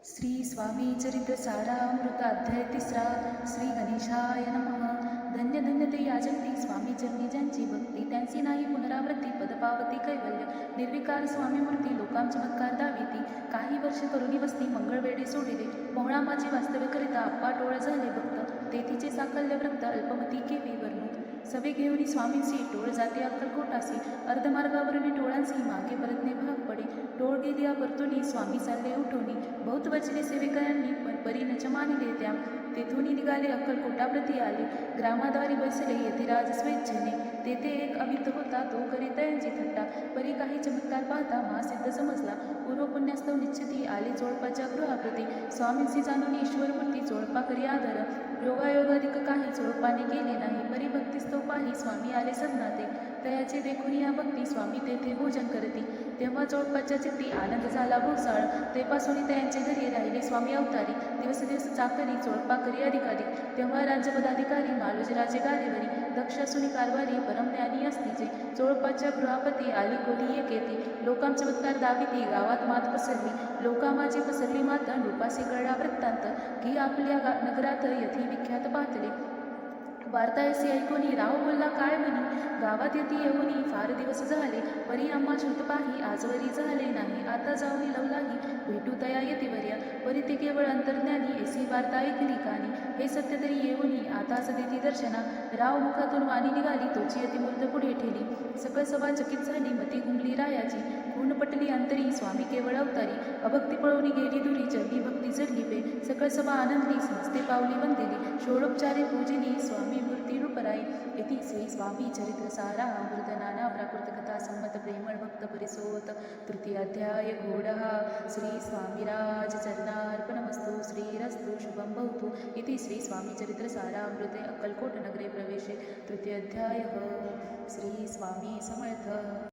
श्री स्वामी चरित्र सारामृत अध्याय 3 श्री गणेशाय नमः। धन्य धन्य ते याजंती स्वामी चरणी ज्यांची भक्ती, त्यांची नाही पुनरावृत्ती पदपावती कैवल्य। निर्विकार स्वामी मूर्ती लोकां चमत्कार दाविती, काही वर्ष करुणी वस्ती मंगळ वेडे सोडिले। मोहळा माझी वास्तव्य करिता अप्पा टोळ झाले भक्त, तेथीचे साकल्य व्रत अल्पमती केवी वर्णू। सवे घेऊनी स्वामींसी टोळ जाते अक्कलकोटासी, अर्धमार्गावरून टोळांसी मागे परतणे भाग पडे। टोळ गेली परतुनी स्वामी चालले उठोनी, बहुत वचले सेवेकरांनी पण परी नच मानिले त्या। तेथून निघाले अक्कलकोटाप्रती आले, ग्रामाद्वारी बसले यतिराज स्वेच्छेने। तेथे एक अमित होता तो करी तयांची थट्टा, परी काही चमत्कार पाहता महासिद्ध समजला। पूर्व पुण्यास्तव निश्चिती आले चोळपाच्या गृहाप्रती, स्वामींसी जाणून ईश्वरमूर्ती चोळपा करी आदर। योगायोगाधिक काही चोळपाने केले नाही, परी भक्तिस्तव पाही स्वामी आले सदनाते। तयाचे देखून या भक्ती स्वामी तेथे भोजन करती, तेव्हा चोळपाच्या चित्ती आनंद झाला भोसाळ। तेपासून तयांचे घरी राहिले स्वामी अवतारी, दिवस दिवस चाकरी चोळपा करी अधिकाधिक। तेव्हा राज्यपदाधिकारी मालोजीराजे गारेवरी, दक्षासुनी कारभारी परमज्ञानी असतीचे। चोळपाच्या गृहापती आली कोणी एक येती, लोकां चमत्कार दाविती गावात मात पसरली। लोका माझी पसरली मात नृपासी कळला वृत्तांत, की आपल्या नगरात यथी विख्यात पातले। वार्ता ऐसी ऐकोनी राव बोलला काय म्हणी, गावात येती येऊनी फार दिवस झाले। परी आम्हा श्रुत पाही आजवरी झाले नाही, आता जाऊनी लवलाही भेटू तया येतीवर्या। परी ते केवळ अंतर्ज्ञानी ऐसी वार्ता ऐकली कानी, हे सत्य तरी येऊनी आताच देती दर्शना। राव मुखातून वाणी निघाली तोची यतिमूर्त पुढे ठेली, सकळ सभा चकित झाली मती गुंगली रायाची। पूर्ण पटली अंतरी स्वामी केवळ अवतारी, अभक्ती पळवून गेली दुरी चरणी भक्ती जडली पे। सकळ सभा आनंदली समस्ते पावली वंदिली, षोडोपचारे पूजिली स्वामी मूर्ती रूपराई। इति श्री स्वामी चरित्र सारामृत नाना प्राकृत कथा संमत प्रेमळ भक्त परिसोत तृतीय अध्याय घोडः। श्री स्वामीराज चरणार्पणमस्तु, श्रीरस्तु शुभं भवतु। इति श्री स्वामी चरित्र सारामृते अक्कलकोट नगरे प्रवेशे तृतीय अध्यायः। श्री स्वामी समर्थ।